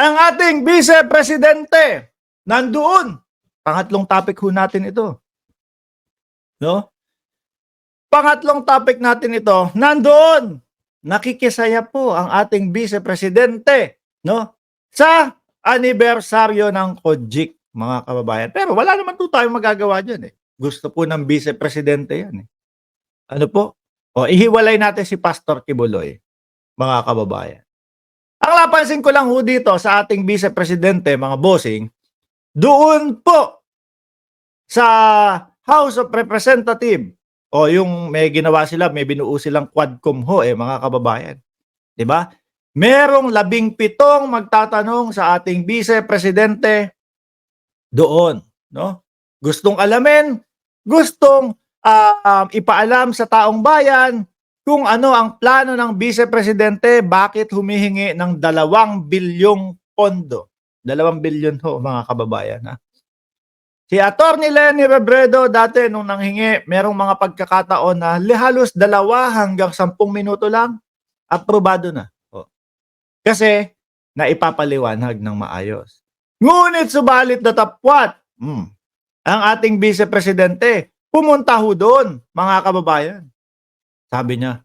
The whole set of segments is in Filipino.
Ang ating Vice Presidente nandoon. Pangatlong topic ho natin ito. No? Pangatlong topic natin ito, nandoon. Nakikisaya po ang ating Vice Presidente, no? Sa anibersaryo ng COGIC, mga kababayan. Pero wala naman po tayong magagawa diyan eh. Gusto po ng Vice Presidente 'yan eh. Ano po? O ihiwalay natin si Pastor Kibuloy, mga kababayan. Ang napansin ko lang ho dito sa ating Vice Presidente, mga bossing, doon po sa House of Representatives, o yung may ginawa sila, may binuo silang quadcom ho mga kababayan. 'Di ba? Merong 17 magtatanong sa ating Vice Presidente doon, no? Gustong alamin, gustong ipaalam sa taong bayan kung ano ang plano ng Vice Presidente, bakit humihingi ng 2 bilyong pondo. 2 bilyon ho, mga kababayan, ha? Si Atty. Leni Robredo dati nung nanghingi, merong mga pagkakataon na halos 2 hanggang 10 minuto lang, aprobado na. O. Kasi naipapaliwanag ng maayos. Ngunit subalit datapwat, ang ating Vice Presidente, pumunta ho doon, mga kababayan. Sabi niya,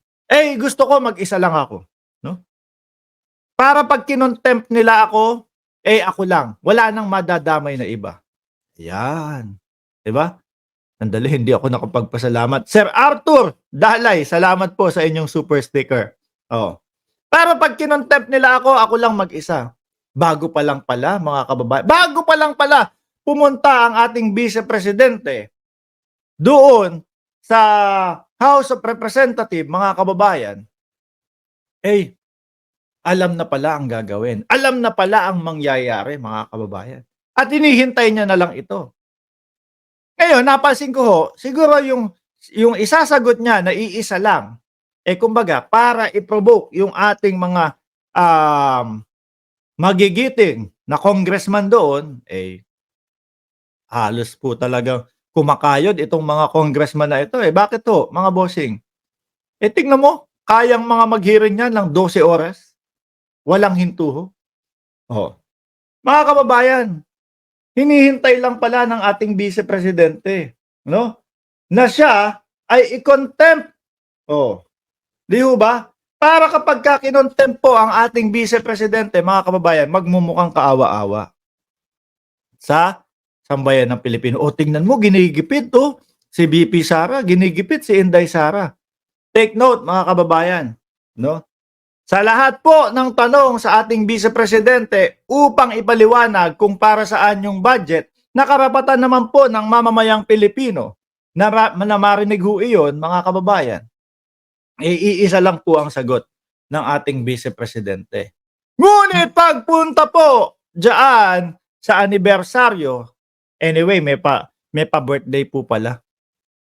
gusto ko mag-isa lang ako. No? Para pag kinontempt nila ako, ako lang. Wala nang madadamay na iba. Yan. Diba? Sandali, hindi ako nakapagpasalamat. Sir Arthur Dalay, salamat po sa inyong super sticker. Oh. Para pag kinontempt nila ako lang mag-isa. Bago pa lang pala, mga kababayan. Bago pa lang pala, pumunta ang ating Vice Presidente doon sa House of Representatives, mga kababayan. Alam na pala ang gagawin. Alam na pala ang mangyayari, mga kababayan. At hinihintay niya na lang ito. Ngayon, napansin ko ho, siguro yung isasagot niya na iisa lang, kumbaga, para i-provoke yung ating mga magigiting na congressman doon, halos po talagang kumakayod itong mga congressman na ito. Bakit to, mga bossing? Tingnan mo, kayang mga mag-hearing niyan ng 12 oras. Walang hinto ho. Mga kababayan, hinihintay lang pala ng ating Vice Presidente, no? Na siya ay i-contempt. Di ho ba? Para kapag kinontempt po ang ating Vice Presidente, mga kababayan, magmumukhang kaawa-awa sa sambayan ng Pilipino. Tingnan mo, ginigipit to. Si VP Sara, ginigipit si Inday Sara. Take note, mga kababayan, no? Sa lahat po ng tanong sa ating Vice Presidente upang ipaliwanag kung para saan yung budget, nakarapatan naman po ng mamamayang Pilipino na marinig ho iyon, mga kababayan. Iisa lang po ang sagot ng ating Vice Presidente. Ngunit pagpunta po diyan sa anibersaryo, anyway, may pa birthday po pala,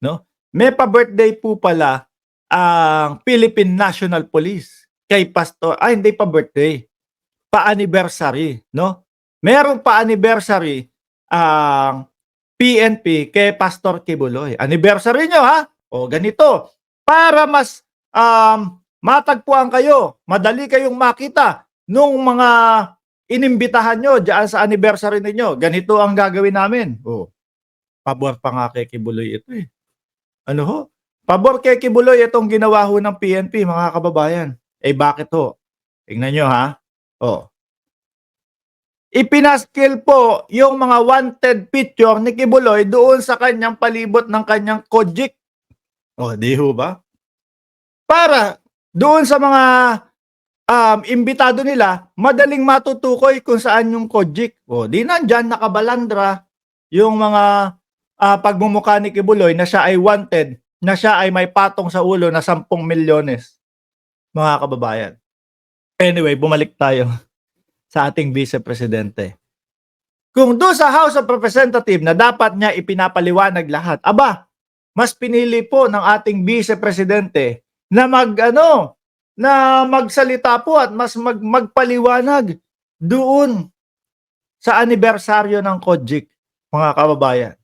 no? May pa birthday po pala ang Philippine National Police kay Pastor, hindi pa birthday, pa-anniversary, no? Meron pa-anniversary ang PNP kay Pastor Kibuloy. Anniversary nyo, ha? Ganito, para mas matagpuan kayo, madali kayong makita nung mga inimbitahan nyo diyan sa anniversary ninyo. Ganito ang gagawin namin. Pabor pa nga kay Kibuloy ito eh. Ano ho? Pabor kay Kibuloy itong ginawa ho ng PNP, mga kababayan. Bakit ho? Tingnan nyo, ha? Ipinaskil po yung mga wanted picture ni Kibuloy doon sa kanyang palibot ng kanyang COGIC. Di ho ba? Para doon sa mga imbitado nila, madaling matutukoy kung saan yung COGIC. Di nandyan nakabalandra yung mga pagmumukha ni Kibuloy na siya ay wanted, na siya ay may patong sa ulo na 10 milyones. Mga kababayan. Anyway, bumalik tayo sa ating Vice Presidente. Kung doon sa House of Representatives na dapat niya ipinapaliwanag lahat, mas pinili po ng ating Vice Presidente na magsalita po at mas magpaliwanag doon sa anibersaryo ng COGIC, mga kababayan.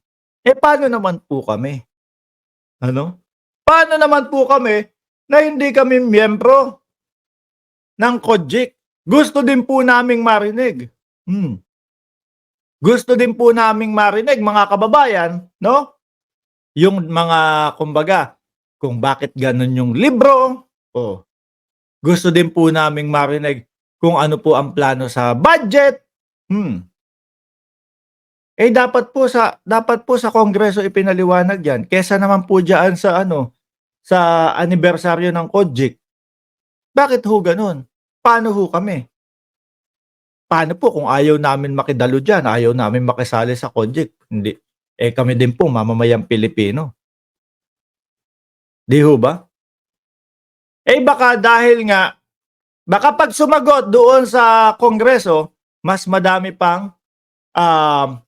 Paano naman po kami? Paano naman po kami na hindi kami miyembro ng COGIC? Gusto din po naming marinig. Gusto din po naming marinig mga kababayan, no? Yung mga kumbaga, kung bakit ganun yung libro, o gusto din po naming marinig kung ano po ang plano sa budget. Dapat po sa Kongreso ipinaliwanag 'yan kaysa naman po diyan sa ano, sa anibersaryo ng COGIC. Bakit ho gano'n? Paano ho kami? Paano po kung ayaw namin makidalo diyan, ayaw namin makisali sa COGIC, hindi kami din po mamamayang Pilipino, 'di ho ba? Baka 'pag sumagot doon sa Kongreso, mas madami pang,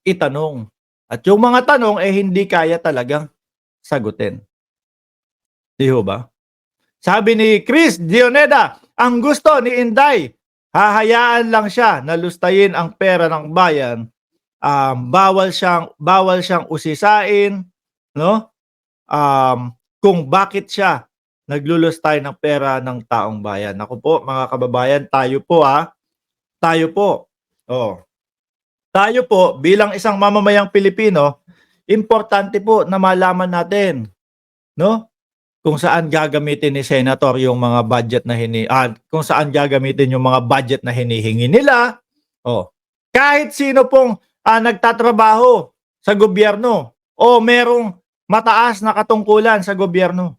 itanong at yung mga tanong, hindi kaya talagang sagutin, 'di ho ba? Sabi ni Chris Dioneda, ang gusto ni Inday, hahayaan lang siya na lustayin ang pera ng bayan. Bawal siyang usisain, no? Kung bakit siya naglulustay ng pera ng taong bayan. Naku po, mga kababayan, tayo po tayo po. Oh, tayo po bilang isang mamamayang Pilipino, importante po na malaman natin, no? Kung saan gagamitin ni senator yung mga budget na kung saan gagamitin yung mga budget na hinihingi nila. Oh, kahit sino pong nagtatrabaho sa gobyerno o merong mataas na katungkulan sa gobyerno.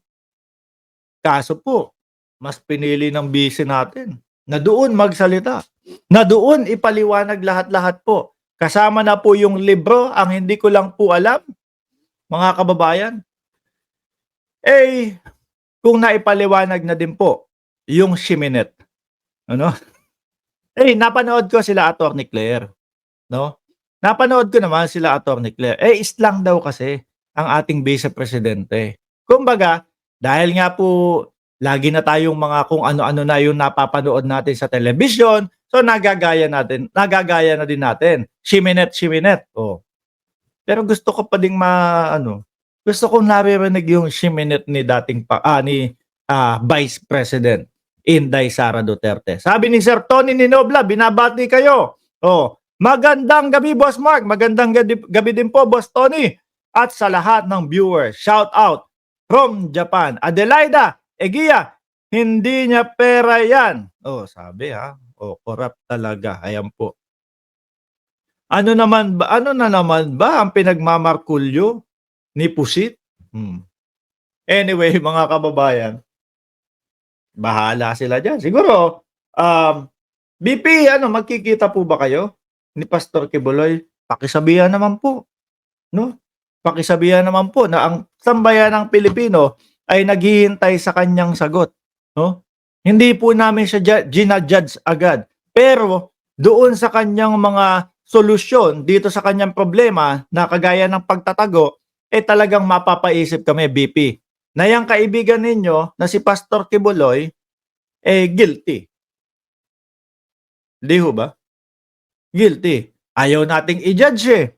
Kaso po, mas pinili ng bise natin na doon magsalita, na doon ipaliwanag lahat-lahat po. Kasama na po yung libro, ang hindi ko lang po alam, mga kababayan, kung naipaliwanag na din po yung Shiminet, ano? Napanood ko sila Attorney Claire, no? Napanood ko naman sila Attorney Claire. Islang daw kasi ang ating Vice Presidente. Kumbaga, dahil nga po lagi na tayong mga kung ano-ano na yung napapanood natin sa telebisyon, so nagagaya na din natin. Shiminet. Oh. Pero gusto ko pa ding gusto kong naririnig yung Shiminet ni Vice President Inday Sara Duterte. Sabi ni Sir Tony Ninobla, binabati kayo. Oh, magandang gabi, Boss Mark. Magandang gabi din po, Boss Tony. At sa lahat ng viewers, shout out from Japan. Adelaida Egia, hindi niya pera yan. Oh, sabi corrupt talaga. Ayan po. Ano na naman ba ang pinagmamarkulyo ni Pusit? Anyway, mga kababayan, bahala sila dyan. Siguro, BP, magkikita po ba kayo ni Pastor Kibuloy? Pakisabihan naman po, no? Pakisabihan naman po na ang sambayan ng Pilipino ay naghihintay sa kanyang sagot, no? Hindi po namin siya ginajudge agad. Pero doon sa kanyang mga solusyon dito sa kanyang problema na kagaya ng pagtatago, talagang mapapaisip kami, BP, na yung kaibigan ninyo na si Pastor Kibuloy, guilty. Di ho ba? Guilty. Ayaw nating i-judge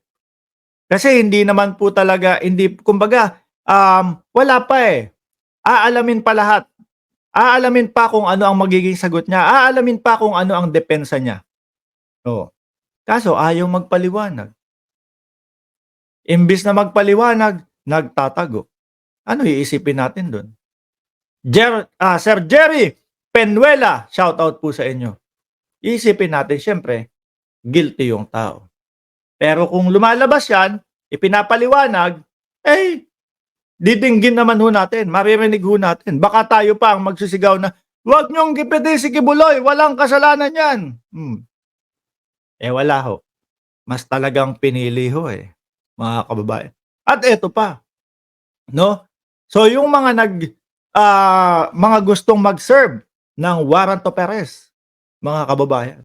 Kasi hindi naman po talaga, kumbaga, wala pa Aalamin pa lahat. Aalamin pa kung ano ang magiging sagot niya. Aalamin pa kung ano ang depensa niya. Oh. Kaso ayaw magpaliwanag. Imbis na magpaliwanag, nagtatago. Ano iisipin natin doon? Sir Jerry Penuela, shout out po sa inyo. Iisipin natin, syempre, guilty yung tao. Pero kung lumalabas yan, ipinapaliwanag, didinggin naman ho natin, maririnig ho natin. Baka tayo pa ang magsisigaw na, huwag niyong gipiti si Kibuloy, walang kasalanan yan. Wala ho. Mas talagang pinili ho mga kababayan. At eto pa, no? So yung mga gustong mag-serve ng warrant of arrest, mga kababayan,